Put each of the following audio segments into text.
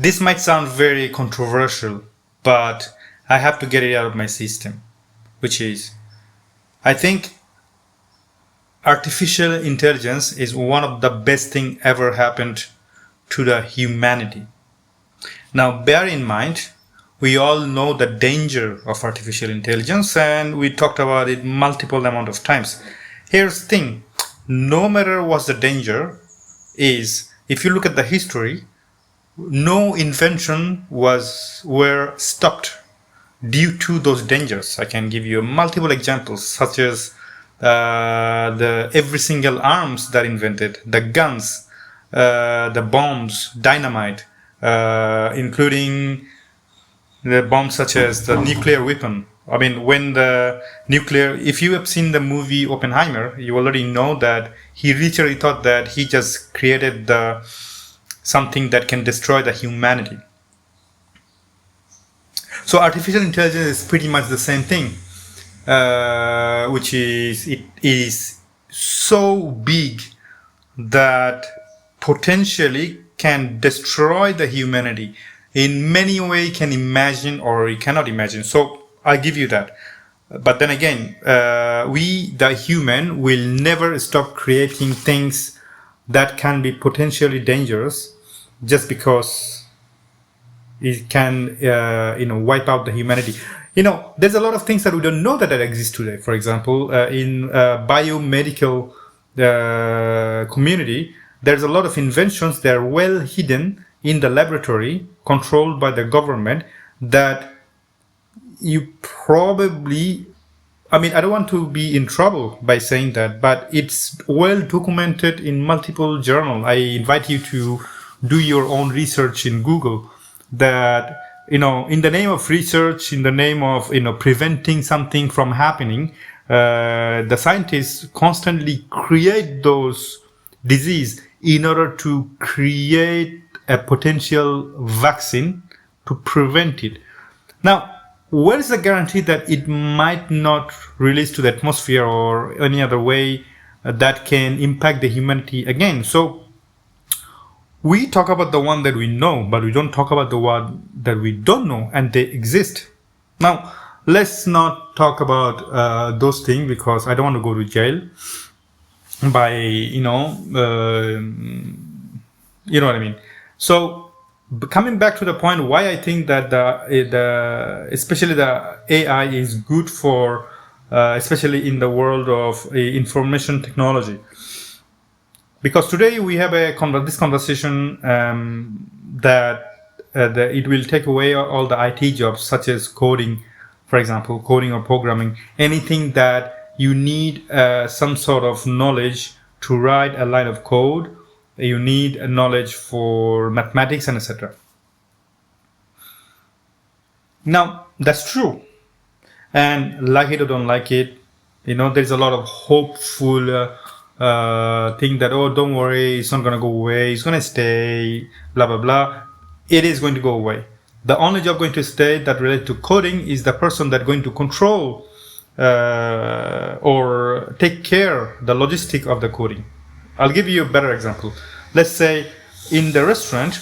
This might sound very controversial, but I have to get it out of my system, which is, I think artificial intelligence is one of the best thing ever happened to the humanity. Now, bear in mind, we all know the danger of artificial intelligence, and we talked about it multiple amount of times. Here's the thing, no matter what the danger is, if you look at the history, no invention were stopped due to those dangers. I can give you multiple examples, such as the every single arms that invented, the guns, the bombs, dynamite, including the bombs such as the nuclear weapon. I mean, when the nuclear, if you have seen the movie Oppenheimer, you already know that he literally thought that he just created something that can destroy the humanity. So artificial intelligence is pretty much the same thing, which is, it is so big that potentially can destroy the humanity in many ways. Can imagine or you cannot imagine. So I give you that. But then again, we, the human, will never stop creating things that can be potentially dangerous just because it can, wipe out the humanity. There's a lot of things that we don't know that exist today. For example, in biomedical community, there's a lot of inventions that are well hidden in the laboratory, controlled by the government, that you probably, I don't want to be in trouble by saying that, but it's well documented in multiple journals. I invite you to do your own research in Google, that, in the name of research, in the name of, preventing something from happening, the scientists constantly create those disease in order to create a potential vaccine to prevent it. Now, where is the guarantee that it might not release to the atmosphere or any other way that can impact the humanity again? So we talk about the one that we know, but we don't talk about the one that we don't know, and they exist. Now, let's not talk about those things, because I don't want to go to jail by, you know what I mean. So coming back to the point, why I think that especially the AI is good for, especially in the world of information technology. Because today we have this conversation that it will take away all the IT jobs, such as coding, for example, coding or programming, anything that you need some sort of knowledge to write a line of code. You need a knowledge for mathematics and etc. Now, that's true. And like it or don't like it, there's a lot of hopeful thing that, oh, don't worry, it's not going to go away, it's going to stay, blah, blah, blah. It is going to go away. The only job going to stay that related to coding is the person that's going to control or take care the logistic of the coding. I'll give you a better example. Let's say in the restaurant,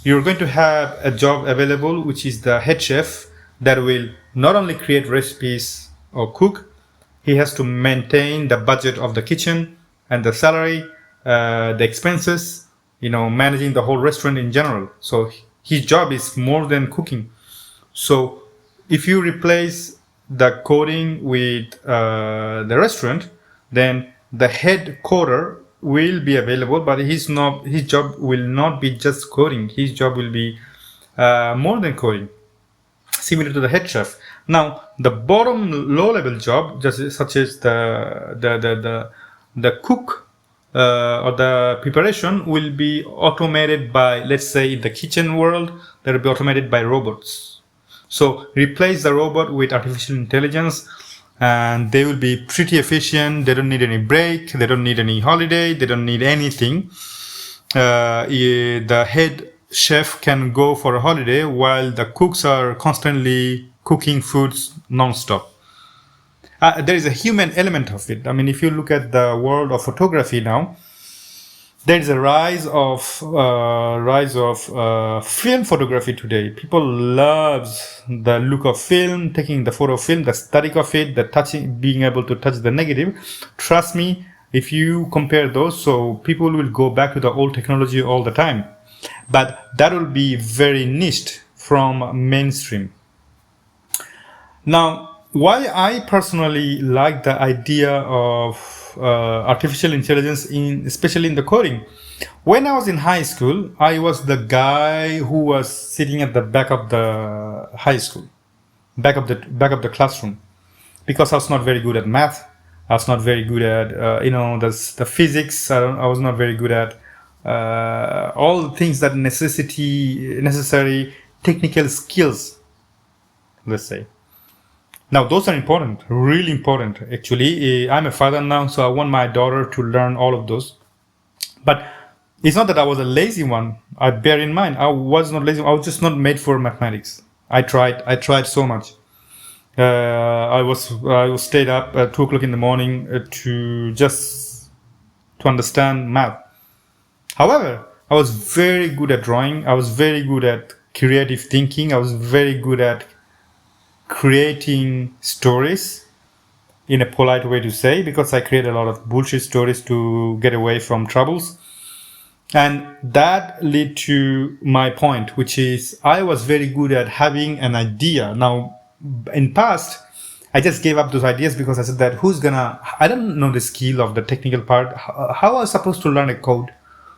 you're going to have a job available, which is the head chef, that will not only create recipes or cook, he has to maintain the budget of the kitchen and the salary, the expenses, managing the whole restaurant in general. So his job is more than cooking. So if you replace the coding with the restaurant, then the head coder will be available, but his job will not be just coding. His job will be more than coding, similar to the head chef. Now, the bottom low-level job, just such as the cook or the preparation, will be automated by, let's say, in the kitchen world, that will be automated by robots. So replace the robot with artificial intelligence, and they will be pretty efficient. They don't need any break. They don't need any holiday. They don't need anything. The head chef can go for a holiday while the cooks are constantly cooking foods non-stop. There is a human element of it. I mean, if you look at the world of photography now, There is a rise of film photography today. People loves the look of film, taking the photo of film, the aesthetic of it, the touching, being able to touch the negative. Trust me, if you compare those, so people will go back to the old technology all the time, but that will be very niched from mainstream. Now, why I personally like the idea of artificial intelligence, especially in the coding. When I was in high school, I was the guy who was sitting at the back of the high school, back of the classroom, because I was not very good at math. I was not very good at the physics. I was not very good at all the things that necessary technical skills, let's say. Now, those are important, really important. Actually, I'm a father now, so I want my daughter to learn all of those. But it's not that I was a lazy one. I bear in mind, I was not lazy. I was just not made for mathematics. I tried so much. I was stayed up at 2 o'clock in the morning to understand math. However, I was very good at drawing. I was very good at creative thinking. I was very good at creating stories, in a polite way to say, because I create a lot of bullshit stories to get away from troubles. And that led to my point, which is I was very good at having an idea. Now, in past, I just gave up those ideas because I said that I don't know the skill of the technical part. How am I supposed to learn a code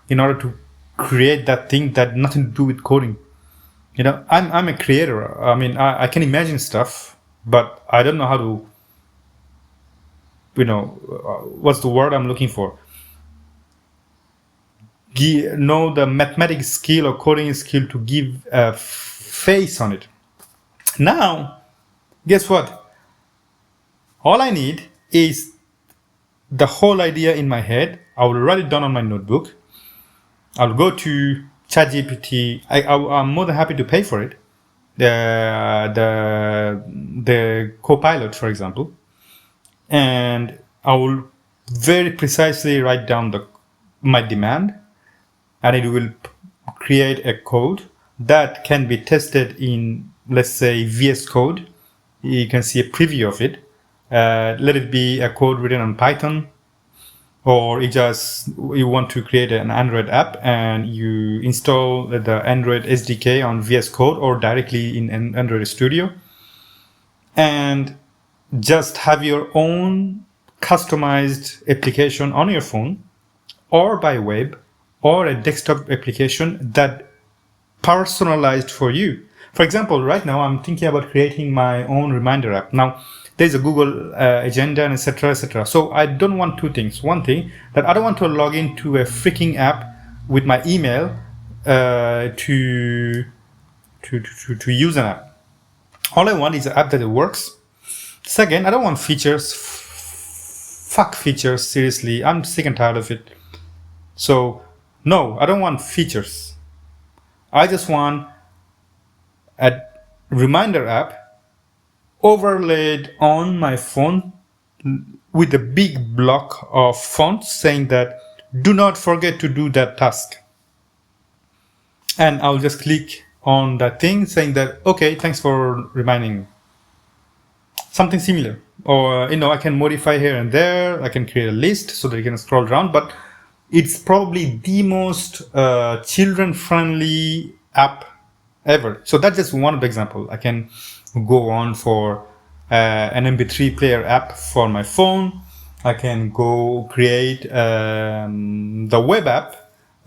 in order to create that thing that nothing to do with coding? I'm a creator. I mean, I can imagine stuff, but I don't know how to, what's the word I'm looking for? Know the mathematics skill or coding skill to give a face on it. Now, guess what? All I need is the whole idea in my head. I will write it down on my notebook. I'll go to ChatGPT. I'm more than happy to pay for it. The Copilot, for example, and I will very precisely write down my demand, and it will create a code that can be tested in, let's say, VS Code. You can see a preview of it. Let it be a code written on Python. Or you want to create an Android app and you install the Android SDK on VS Code or directly in Android Studio, and just have your own customized application on your phone or by web or a desktop application that personalized for you. For example, right now I'm thinking about creating my own reminder app. Now, there's a Google agenda and etc. etc. So I don't want two things. One thing, that I don't want to log into a freaking app with my email to use an app. All I want is an app that works. Second, I don't want features. Fuck features, seriously. I'm sick and tired of it. So no, I don't want features. I just want a reminder app overlaid on my phone with a big block of font saying that do not forget to do that task. And I'll just click on that thing saying that, okay, thanks for reminding me. Something similar. Or, I can modify here and there. I can create a list so that you can scroll around. But it's probably the most children-friendly app ever. So that's just one of the examples. I can go on for an MP3 player app for my phone. I can go create the web app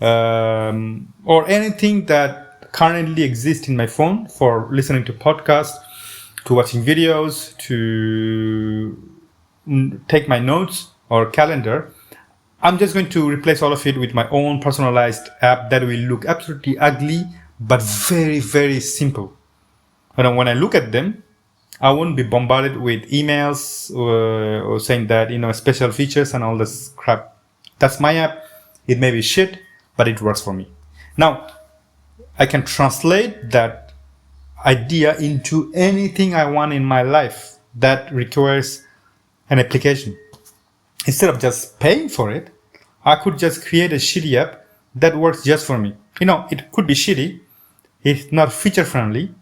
or anything that currently exists in my phone for listening to podcasts, to watching videos, to take my notes or calendar. I'm just going to replace all of it with my own personalized app that will look absolutely ugly, but very, very simple. And when I look at them, I won't be bombarded with emails or saying that, special features and all this crap. That's my app. It may be shit, but it works for me. Now, I can translate that idea into anything I want in my life that requires an application. Instead of just paying for it, I could just create a shitty app that works just for me. It could be shitty. It's not feature friendly,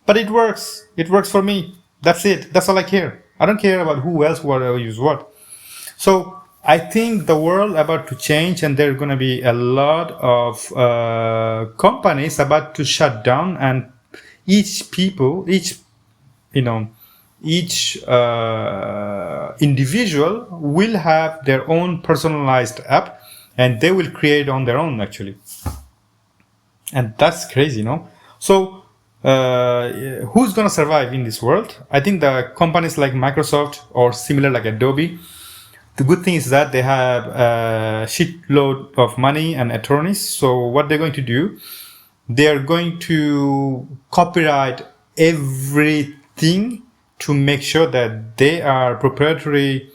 but it works. It works for me. That's it. That's all I care. I don't care about who else will use what. So I think the world about to change, and there are going to be a lot of companies about to shut down, and each individual will have their own personalized app, and they will create on their own actually. And that's crazy, So who's going to survive in this world? I think the companies like Microsoft or similar like Adobe. The good thing is that they have a shitload of money and attorneys. So what they're going to do, they're going to copyright everything to make sure that their proprietary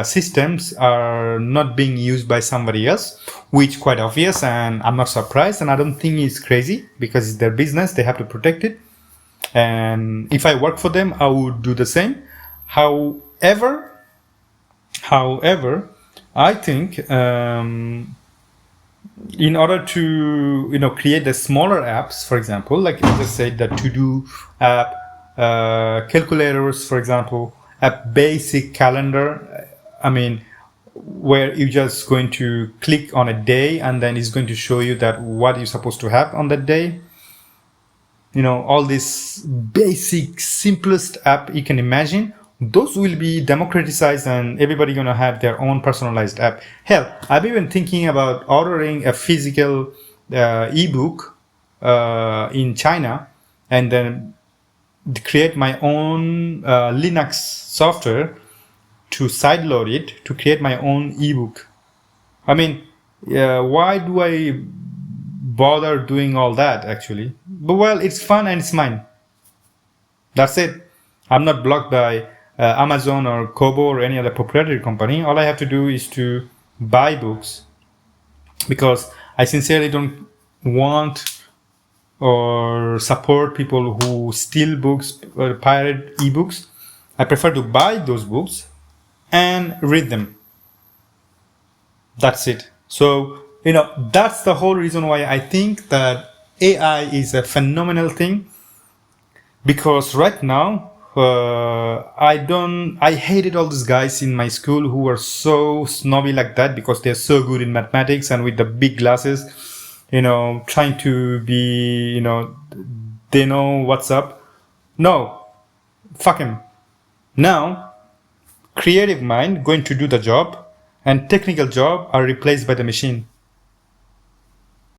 systems are not being used by somebody else, which quite obvious, and I'm not surprised, and I don't think it's crazy because it's their business. They have to protect it. And if I work for them, I would do the same. However, I think in order to create the smaller apps, for example, like I just said, the to-do app, calculators, for example, a basic calendar. Where you're just going to click on a day and then it's going to show you that what you're supposed to have on that day. All this basic, simplest app you can imagine. Those will be democratized and everybody gonna have their own personalized app. Hell, I've been thinking about ordering a physical ebook in China and then create my own Linux software to sideload it to create my own ebook. Why do I bother doing all that actually? But well, it's fun and it's mine. That's it. I'm not blocked by Amazon or Kobo or any other proprietary company. All I have to do is to buy books because I sincerely don't want or support people who steal books or pirate ebooks. I prefer to buy those books and read them. That's it. So, that's the whole reason why I think that AI is a phenomenal thing, because right now, I hated all these guys in my school who were so snobby like that because they're so good in mathematics and with the big glasses, trying to be, they know what's up. No, fuck him. Now, creative mind going to do the job and technical job are replaced by the machine.